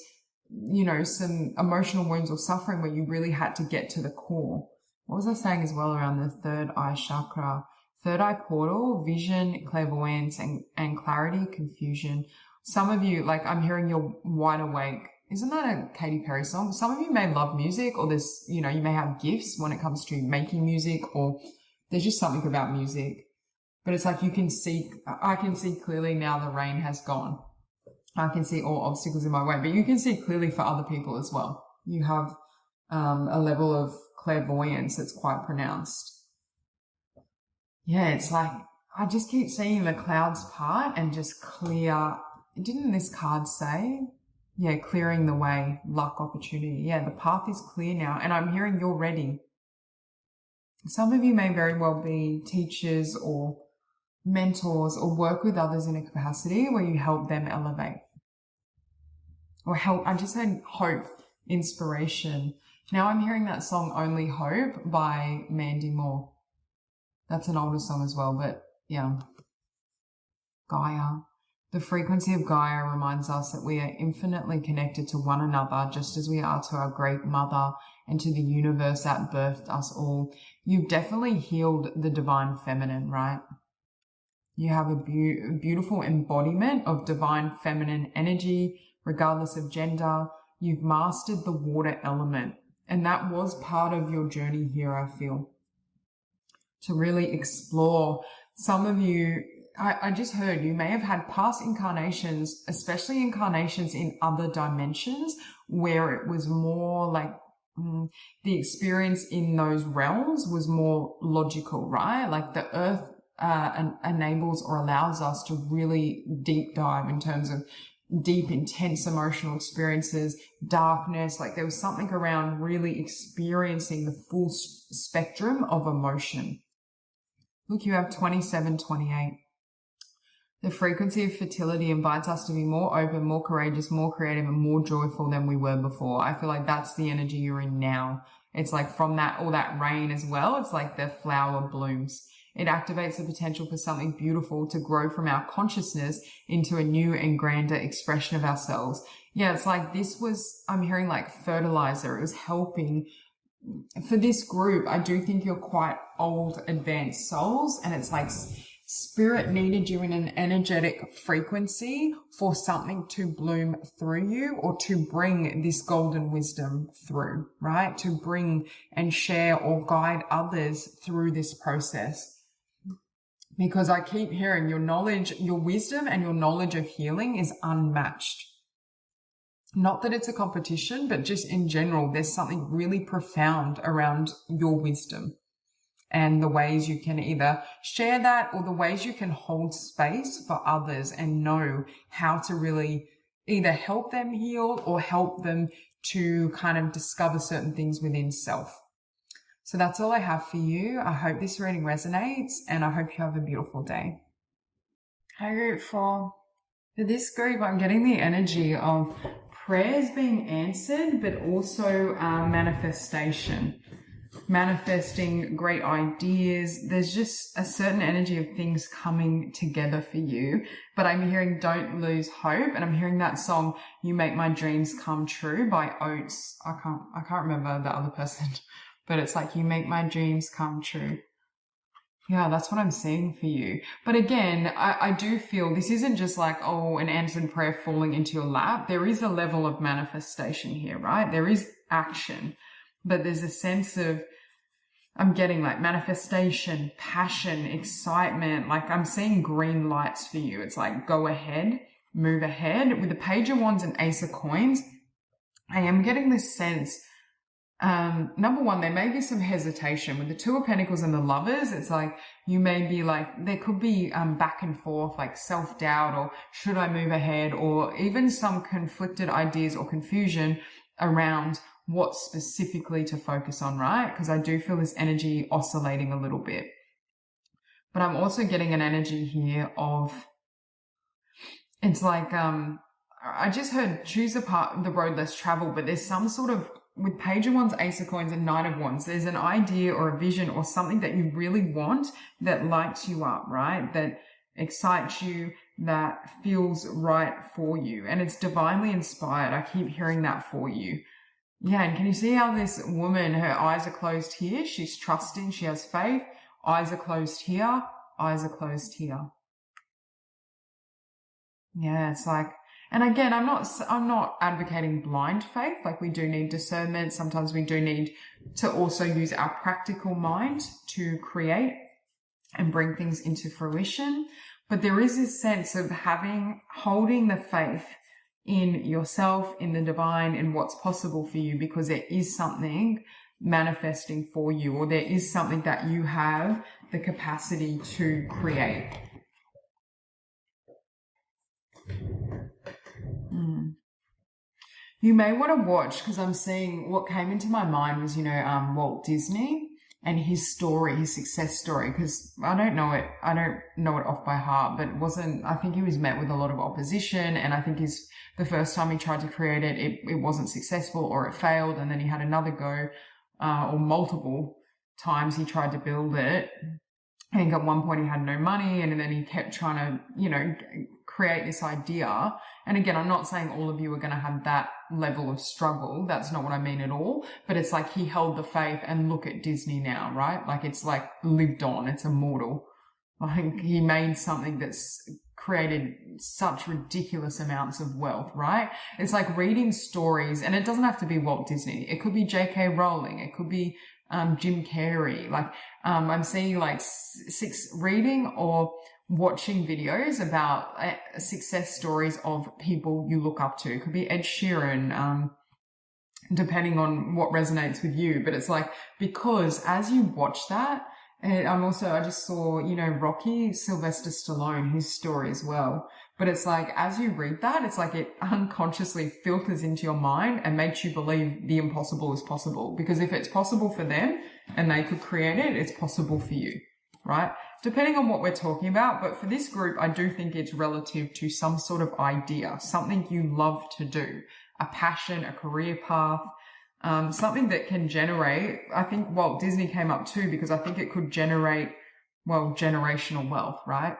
some emotional wounds or suffering where you really had to get to the core. What was I saying as well around the third eye chakra? Third eye portal, vision, clairvoyance, and clarity, confusion. Some of you, like I'm hearing you're wide awake. Isn't that a Katy Perry song? Some of you may love music, or there's, you may have gifts when it comes to making music, or there's just something about music. But it's like I can see clearly now the rain has gone. I can see all obstacles in my way, but you can see clearly for other people as well. You have a level of clairvoyance that's quite pronounced. Yeah, it's like I just keep seeing the clouds part and just clear. Didn't this card say? Yeah, clearing the way, luck, opportunity. Yeah, the path is clear now, and I'm hearing you're ready. Some of you may very well be teachers or mentors, or work with others in a capacity where you help them elevate. Or help, I just said hope, inspiration. Now I'm hearing that song Only Hope by Mandy Moore. That's an older song as well, but yeah. Gaia. The frequency of Gaia reminds us that we are infinitely connected to one another, just as we are to our great mother and to the universe that birthed us all. You've definitely healed the divine feminine, right? You have a beautiful embodiment of divine feminine energy, regardless of gender. You've mastered the water element. And that was part of your journey here, I feel, to really explore. Some of you, I just heard you may have had past incarnations, especially incarnations in other dimensions, where it was more like the experience in those realms was more logical, right? Like the earth enables or allows us to really deep dive in terms of deep, intense emotional experiences, darkness. Like there was something around really experiencing the full spectrum of emotion. Look, you have 2728. The frequency of fertility invites us to be more open, more courageous, more creative, and more joyful than we were before. I feel like that's the energy you're in now. It's like from that, all that rain as well. It's like the flower blooms. It activates the potential for something beautiful to grow from our consciousness into a new and grander expression of ourselves. Yeah, it's like this was, I'm hearing like fertilizer. It was helping. For this group, I do think you're quite old, advanced souls, and it's like Spirit needed you in an energetic frequency for something to bloom through you, or to bring this golden wisdom through, right? To bring and share or guide others through this process. Because I keep hearing your knowledge, your wisdom and your knowledge of healing is unmatched. Not that it's a competition, but just in general, there's something really profound around your wisdom and the ways you can either share that or the ways you can hold space for others and know how to really either help them heal or help them to kind of discover certain things within self. So that's all I have for you. I hope this reading resonates, and I hope you have a beautiful day. Hi, group 4. For this group, I'm getting the energy of prayers being answered, but also manifestation. Manifesting great ideas. There's just a certain energy of things coming together for you. But I'm hearing don't lose hope. And I'm hearing that song, You Make My Dreams Come True by Oates. I can't remember the other person, but it's like, you make my dreams come true. Yeah, that's what I'm seeing for you. But again, I do feel this isn't just like, oh, an answered prayer falling into your lap. There is a level of manifestation here, right? There is action, but there's a sense of, I'm getting like manifestation, passion, excitement. Like I'm seeing green lights for you. It's like, go ahead, move ahead. With the Page of Wands and Ace of Coins, I am getting this sense. Number one, there may be some hesitation with the Two of Pentacles and the Lovers. It's like you may be like, there could be back and forth, like self-doubt, or should I move ahead, or even some conflicted ideas or confusion around what specifically to focus on, right? Because I do feel this energy oscillating a little bit. But I'm also getting an energy here of, it's like, I just heard choose the road less traveled, but there's some sort of, with Page of Wands, Ace of Coins, and Knight of Wands, there's an idea or a vision or something that you really want that lights you up, right? That excites you, that feels right for you. And it's divinely inspired. I keep hearing that for you. Yeah, and can you see how this woman, her eyes are closed here? She's trusting, she has faith. Eyes are closed here. Eyes are closed here. Yeah, it's like, and again, I'm not advocating blind faith. Like we do need discernment. Sometimes we do need to also use our practical mind to create and bring things into fruition. But there is this sense of holding the faith in yourself, in the divine, in what's possible for you, because there is something manifesting for you, or there is something that you have the capacity to create. You may want to watch, because I'm seeing what came into my mind was, Walt Disney and his story, his success story, because I don't know it off by heart, but I think he was met with a lot of opposition, and I think the first time he tried to create it wasn't successful, or it failed, and then he had another go, or multiple times he tried to build it. I think at one point he had no money, and then he kept trying to, create this idea. And again, I'm not saying all of you are going to have that level of struggle. That's not what I mean at all. But it's like he held the faith, and look at Disney now, right? Like it's like lived on. It's immortal. Like he made something that's created such ridiculous amounts of wealth, right? It's like reading stories, and it doesn't have to be Walt Disney. It could be J.K. Rowling. It could be Jim Carrey. Like I'm seeing like reading or watching videos about success stories of people you look up to. It could be Ed Sheeran, depending on what resonates with you. But it's like, because as you watch that, and I just saw, you know, Rocky, Sylvester Stallone, his story as well. But it's like, as you read that, it's like it unconsciously filters into your mind and makes you believe the impossible is possible. Because if it's possible for them and they could create it, it's possible for you, right? Depending on what we're talking about. But for this group, I do think it's relative to some sort of idea, something you love to do, a passion, a career path, something that can generate. I think Walt Disney came up too, because I think it could generate, well, generational wealth, right?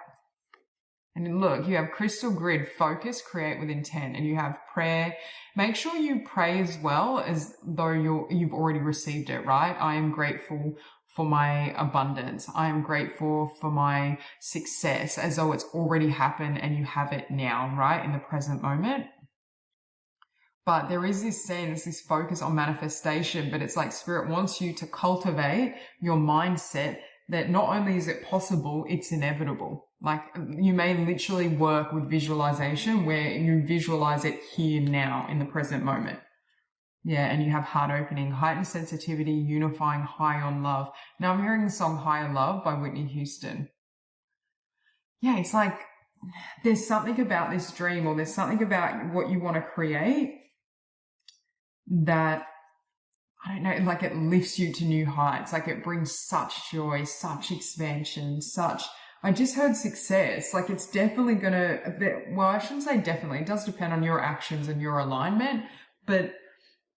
And look, you have crystal grid, focus, create with intent, and you have prayer. Make sure you pray as well as though you've already received it, right? I am grateful for my abundance. I am grateful for my success, as though it's already happened and you have it now, right? In the present moment. But there is this sense, this focus on manifestation, but it's like Spirit wants you to cultivate your mindset that not only is it possible, it's inevitable. Like you may literally work with visualization where you visualize it here now in the present moment. Yeah, and you have heart opening, heightened sensitivity, unifying, high on love. Now I'm hearing the song High on Love by Whitney Houston. Yeah, it's like there's something about this dream, or there's something about what you want to create that, I don't know, like it lifts you to new heights. Like it brings such joy, such expansion, I just heard success. Like it's definitely well, I shouldn't say definitely. It does depend on your actions and your alignment, but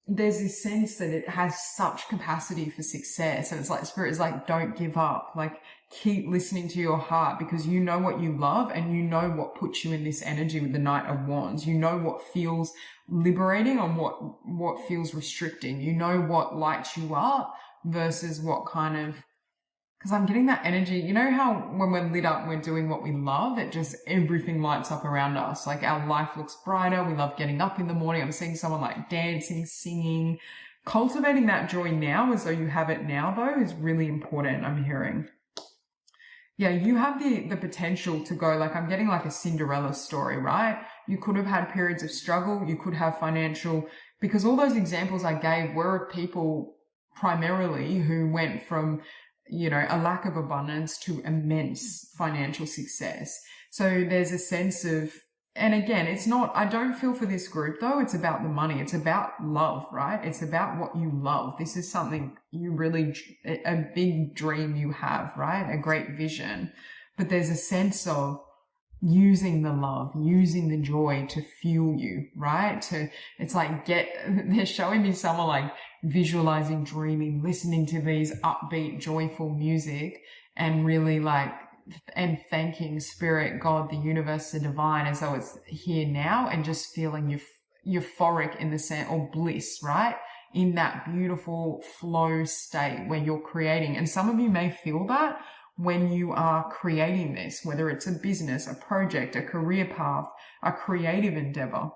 there's this sense that it has such capacity for success. And it's like Spirit is like, don't give up. Like keep listening to your heart, because you know what you love and you know what puts you in this energy with the Knight of Wands. You know what feels liberating and what feels restricting. You know what lights you up versus what kind of, because I'm getting that energy. You know how when we're lit up, we're doing what we love, it just, everything lights up around us. Like our life looks brighter. We love getting up in the morning. I'm seeing someone like dancing, singing, cultivating that joy now as though you have it now though is really important. I'm hearing. Yeah, you have the potential to go, like I'm getting like a Cinderella story, right? You could have had periods of struggle. You could have financial, because all those examples I gave were of people primarily who went from, you know, a lack of abundance to immense financial success. So there's a sense of, and again, it's not, I don't feel for this group though, it's about the money. It's about love, right? It's about what you love. This is something you really, a big dream you have, right? A great vision. But there's a sense of using the love, using the joy to fuel you, right? It's like they're showing me someone like visualizing, dreaming, listening to these upbeat, joyful music and really like, and thanking Spirit, God, the universe, the divine, as though it's here now, and just feeling euphoric in the sense, or bliss, right? In that beautiful flow state where you're creating. And some of you may feel that when you are creating this, whether it's a business, a project, a career path, a creative endeavor.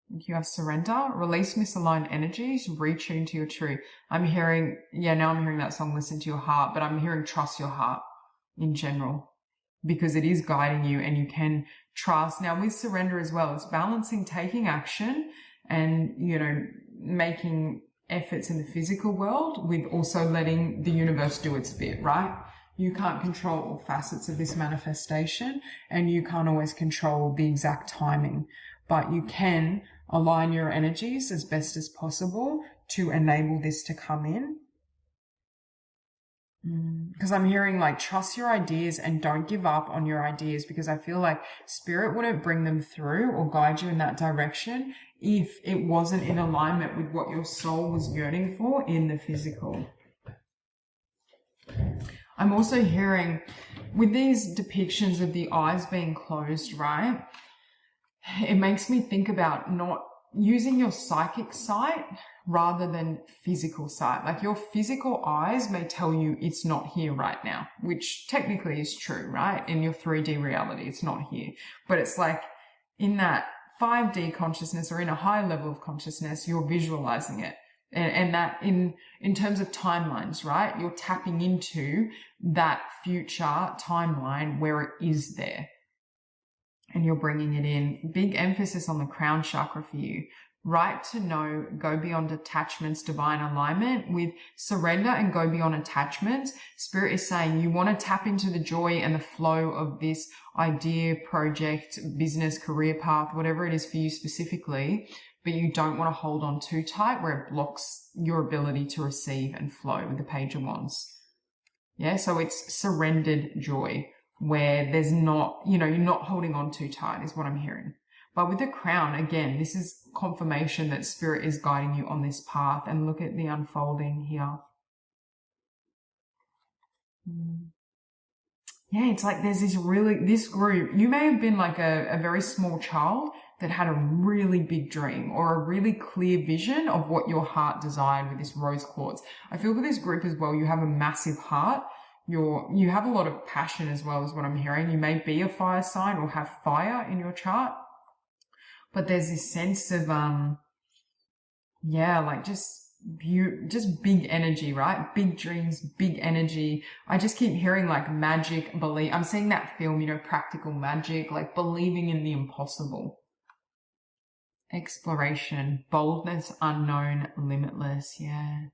You have surrender, release misaligned energies, retune to your truth. I'm hearing that song, Listen to Your Heart, but I'm hearing trust your heart in general, because it is guiding you and you can trust. Now with surrender as well, it's balancing taking action and, you know, making efforts in the physical world with also letting the universe do its bit, right? You can't control all facets of this manifestation and you can't always control the exact timing, but you can align your energies as best as possible to enable this to come in. Because I'm hearing like trust your ideas and don't give up on your ideas, because I feel like Spirit wouldn't bring them through or guide you in that direction if it wasn't in alignment with what your soul was yearning for in the physical. I'm also hearing with these depictions of the eyes being closed, right? It makes me think about not, using your psychic sight rather than physical sight. Like your physical eyes may tell you it's not here right now, which technically is true, right? In your 3D reality, it's not here. But it's like in that 5D consciousness or in a high level of consciousness, you're visualizing it. And that in terms of timelines, right? You're tapping into that future timeline where it is there. And you're bringing it in. Big emphasis on the crown chakra for you. Right to know, go beyond attachments, divine alignment with surrender and go beyond attachments. Spirit is saying you want to tap into the joy and the flow of this idea, project, business, career path, whatever it is for you specifically, but you don't want to hold on too tight where it blocks your ability to receive and flow with the Page of Wands. Yeah, so it's surrendered joy where there's not, you're not holding on too tight is what I'm hearing. But with the crown, again, this is confirmation that Spirit is guiding you on this path. And look at the unfolding here. Yeah, it's like there's this group, you may have been like a very small child that had a really big dream or a really clear vision of what your heart desired with this rose quartz. I feel for this group as well, you have a massive heart. You have a lot of passion as well, is what I'm hearing. You may be a fire sign or have fire in your chart. But there's this sense of, like just big energy, right? Big dreams, big energy. I just keep hearing like magic, I'm seeing that film, practical magic, like believing in the impossible. Exploration, boldness, unknown, limitless. Yeah.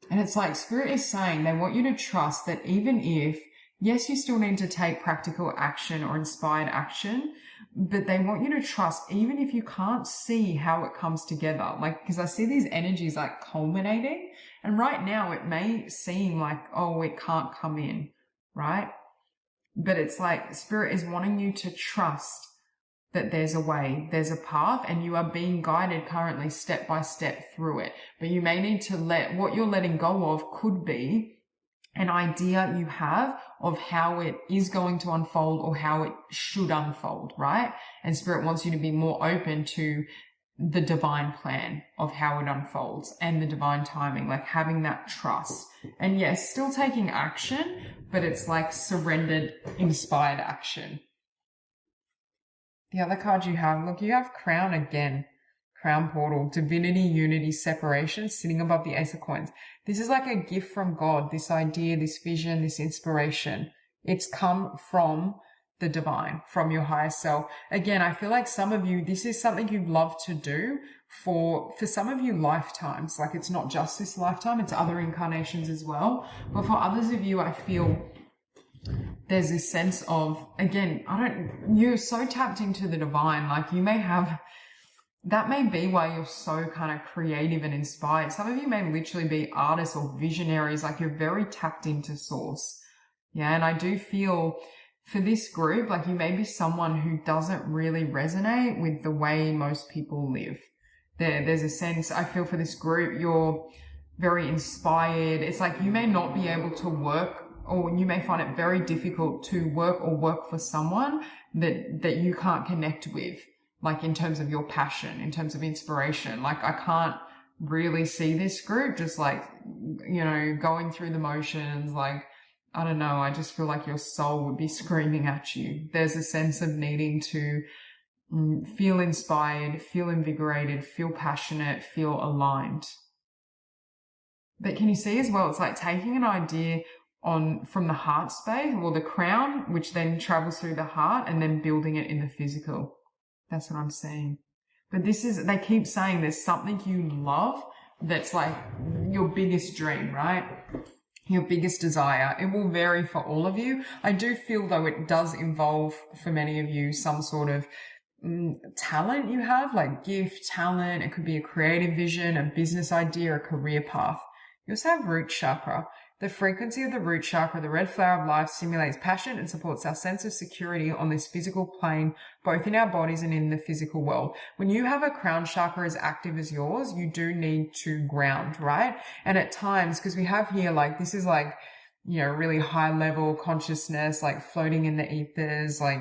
And it's like Spirit is saying they want you to trust that even if, yes, you still need to take practical action or inspired action, but they want you to trust even if you can't see how it comes together. Like, because I see these energies like culminating, and right now it may seem like, oh, it can't come in, right? But it's like Spirit is wanting you to trust that there's a way, there's a path, and you are being guided currently step by step through it. But you may need to what you're letting go of could be an idea you have of how it is going to unfold or how it should unfold, right? And Spirit wants you to be more open to the divine plan of how it unfolds and the divine timing, like having that trust. And yes, still taking action, but it's like surrendered, inspired action. The other card you have, look, you have Crown again. Crown Portal, Divinity, Unity, Separation, sitting above the Ace of Coins. This is like a gift from God, this idea, this vision, this inspiration. It's come from the divine, from your higher self. Again, I feel like some of you, this is something you'd love to do for some of you lifetimes. Like it's not just this lifetime, it's other incarnations as well. But for others of you, I feel there's this sense of, again, you're so tapped into the divine, like you may have, that may be why you're so kind of creative and inspired. Some of you may literally be artists or visionaries, like you're very tapped into source. Yeah, and I do feel for this group, like you may be someone who doesn't really resonate with the way most people live. There's a sense, I feel for this group, you're very inspired. It's like you may not be able to work, or you may find it very difficult to work for someone that you can't connect with. Like in terms of your passion, in terms of inspiration. Like I can't really see this group just like, going through the motions. Like, I don't know, I just feel like your soul would be screaming at you. There's a sense of needing to feel inspired, feel invigorated, feel passionate, feel aligned. But can you see as well, it's like taking an idea from the heart space, or the crown, which then travels through the heart, and then building it in the physical. That's what I'm saying. But they keep saying there's something you love that's like your biggest dream, right? Your biggest desire. It will vary for all of you. I do feel though it does involve for many of you some sort of talent you have, like gift, talent. It could be a creative vision, a business idea, a career path. You also have root chakra. The frequency of the root chakra, the red flower of life, stimulates passion and supports our sense of security on this physical plane, both in our bodies and in the physical world. When you have a crown chakra as active as yours, you do need to ground, right? And at times, because we have here, like, this is like, really high level consciousness, like floating in the ethers, like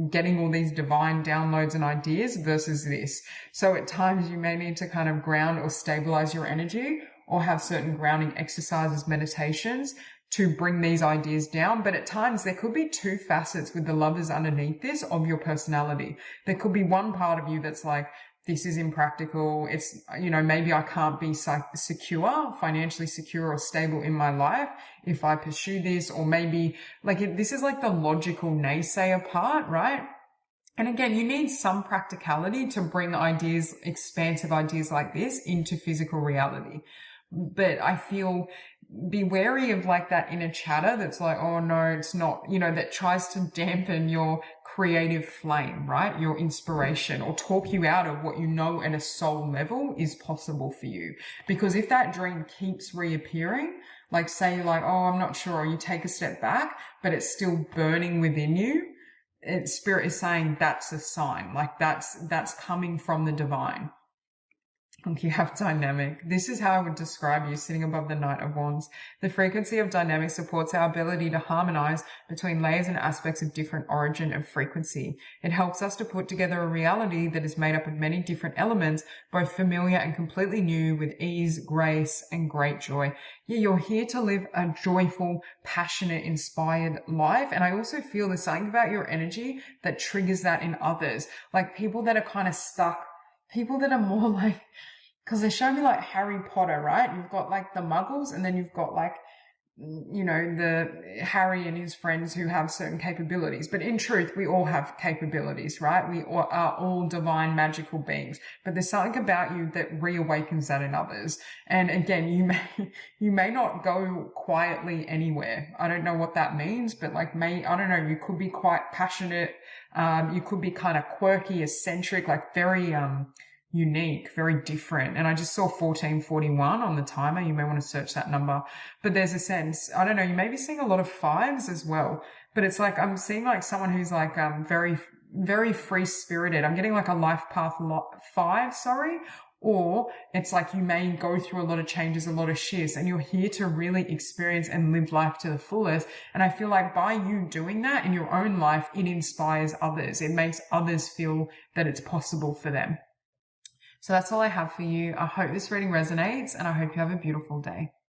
getting all these divine downloads and ideas versus this. So at times you may need to kind of ground or stabilize your energy, or have certain grounding exercises, meditations to bring these ideas down. But at times there could be two facets with the Lovers underneath this of your personality. There could be one part of you that's like, this is impractical. It's, you know, maybe I can't be secure, financially secure or stable in my life if I pursue this. Or maybe like this is like the logical naysayer part, right? And again, you need some practicality to bring ideas, expansive ideas like this into physical reality. But I feel, be wary of like that inner chatter that's like, oh no, it's not, you know, that tries to dampen your creative flame, right? Your inspiration, or talk you out of what you know at a soul level is possible for you. Because if that dream keeps reappearing, like say like, oh, I'm not sure, or you take a step back, but it's still burning within you, Spirit is saying that's a sign, like that's coming from the divine. You have dynamic. This is how I would describe you sitting above the Knight of Wands. The frequency of dynamic supports our ability to harmonize between layers and aspects of different origin and frequency. It helps us to put together a reality that is made up of many different elements, both familiar and completely new, with ease, grace, and great joy. Yeah, you're here to live a joyful, passionate, inspired life. And I also feel there's something about your energy that triggers that in others. Like people that are kind of stuck, people that are more like, because they show me like Harry Potter, right? You've got like the muggles, and then you've got like, you know, the Harry and his friends who have certain capabilities. But in truth, we all have capabilities, right? We are all divine magical beings. But there's something about you that reawakens that in others. And again, you may not go quietly anywhere. I don't know what that means, but like I don't know, you could be quite passionate. You could be kind of quirky, eccentric, like very, unique, very different. And I just saw 1441 on the timer. You may want to search that number. But there's a sense, I don't know, you may be seeing a lot of fives as well. But it's like, I'm seeing like someone who's like very, very free spirited. I'm getting like a life path 5, or it's like you may go through a lot of changes, a lot of shifts, and you're here to really experience and live life to the fullest. And I feel like by you doing that in your own life, it inspires others. It makes others feel that it's possible for them. So that's all I have for you. I hope this reading resonates, and I hope you have a beautiful day.